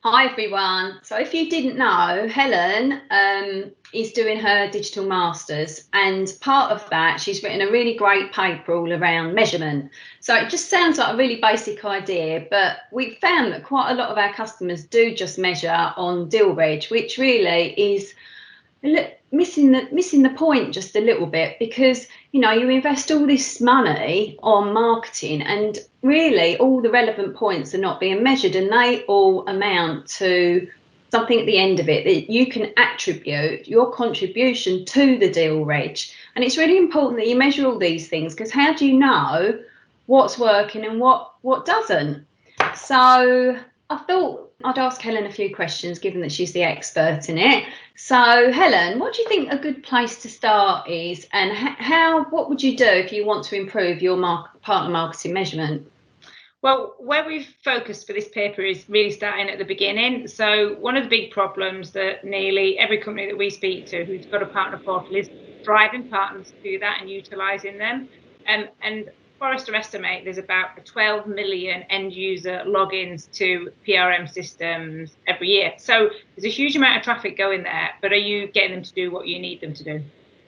Hi everyone. So if you didn't know, Helen is doing her digital masters, and part of that she's written a really great paper all around measurement. So it just sounds like a really basic idea, but we found that quite a lot of our customers do just measure on deal reg, which really is missing the point just a little bit, because you invest all this money on marketing and really all the relevant points are not being measured, and they all amount to something at the end of it that you can attribute your contribution to the deal reg. And it's really important that you measure all these things, because how do you know what's working and what doesn't? So I thought I'd ask Helen a few questions, given that she's the expert in it. So, Helen, what do you think a good place to start is, and what would you do if you want to improve your partner marketing measurement? Well, where we've focused for this paper is really starting at the beginning. So one of the big problems that nearly every company that we speak to who's got a partner portal is driving partners to do that and utilising them. And Forrester estimate there's about 12 million end user logins to PRM systems every year. So there's a huge amount of traffic going there, but are you getting them to do what you need them to do?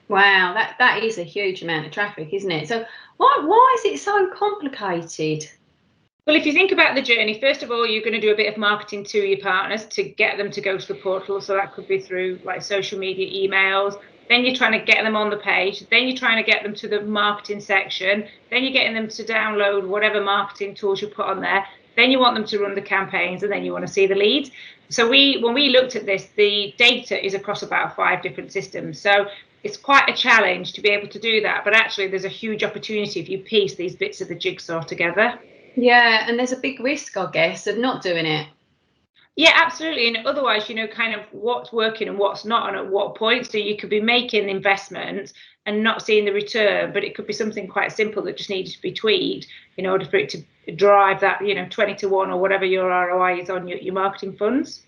Wow, that is a huge amount of traffic, isn't it? So why is it so complicated? Well, if you think about the journey, first of all, you're going to do a bit of marketing to your partners to get them to go to the portal. So that could be through like social media, emails. Then you're trying to get them on the page. Then you're trying to get them to the marketing section. Then you're getting them to download whatever marketing tools you put on there. Then you want them to run the campaigns, and then you want to see the leads. So when we looked at this, the data is across about 5 different systems. So it's quite a challenge to be able to do that. But actually, there's a huge opportunity if you piece these bits of the jigsaw together. Yeah, and there's a big risk, I guess, of not doing it. Yeah, absolutely. And otherwise, kind of what's working and what's not, and at what point. So you could be making investments and not seeing the return, but it could be something quite simple that just needed to be tweaked in order for it to drive that, 20 to 1 or whatever your ROI is on your marketing funds.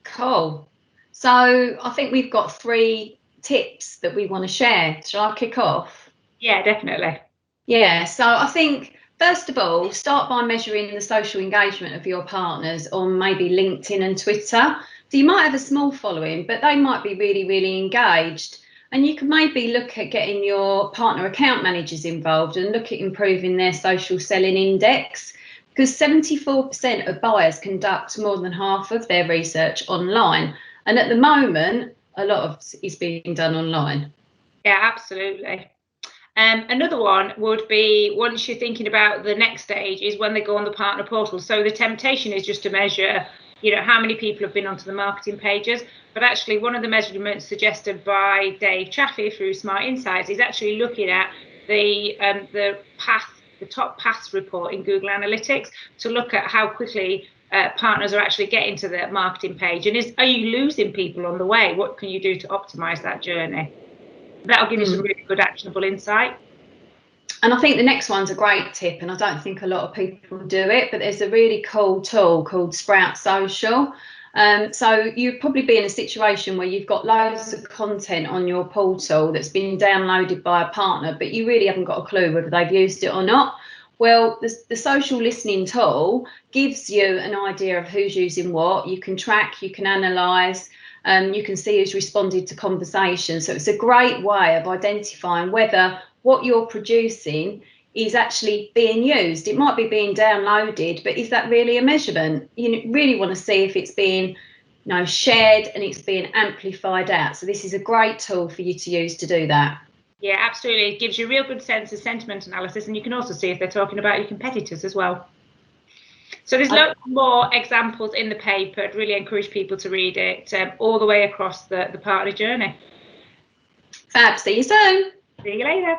Cool. So I think we've got 3 tips that we want to share. Shall I kick off? Yeah, definitely. Yeah, so I think first of all, start by measuring the social engagement of your partners on maybe LinkedIn and Twitter. So you might have a small following, but they might be really, really engaged. And you can maybe look at getting your partner account managers involved and look at improving their social selling index, because 74% of buyers conduct more than half of their research online. And at the moment, a lot of it is being done online. Yeah, absolutely. Another one would be, once you're thinking about the next stage, is when they go on the partner portal. So the temptation is just to measure, how many people have been onto the marketing pages. But actually, one of the measurements suggested by Dave Chaffee through Smart Insights is actually looking at the top paths report in Google Analytics to look at how quickly partners are actually getting to the marketing page, and are you losing people on the way? What can you do to optimize that journey? That'll give you some really good actionable insight. And I think the next one's a great tip, and I don't think a lot of people do it, but there's a really cool tool called Sprout Social. So you'd probably be in a situation where you've got loads of content on your portal that's been downloaded by a partner, but you really haven't got a clue whether they've used it or not. Well, the social listening tool gives you an idea of who's using what. You can track, you can analyse, you can see who's responded to conversations. So it's a great way of identifying whether what you're producing is actually being used. It might be being downloaded, but is that really a measurement? You really want to see if it's being shared and it's being amplified out. So this is a great tool for you to use to do that. Yeah, absolutely. It gives you a real good sense of sentiment analysis, and you can also see if they're talking about your competitors as well. So there's lots more examples in the paper. I'd really encourage people to read it all the way across the partner journey. Fab. See you soon. See you later.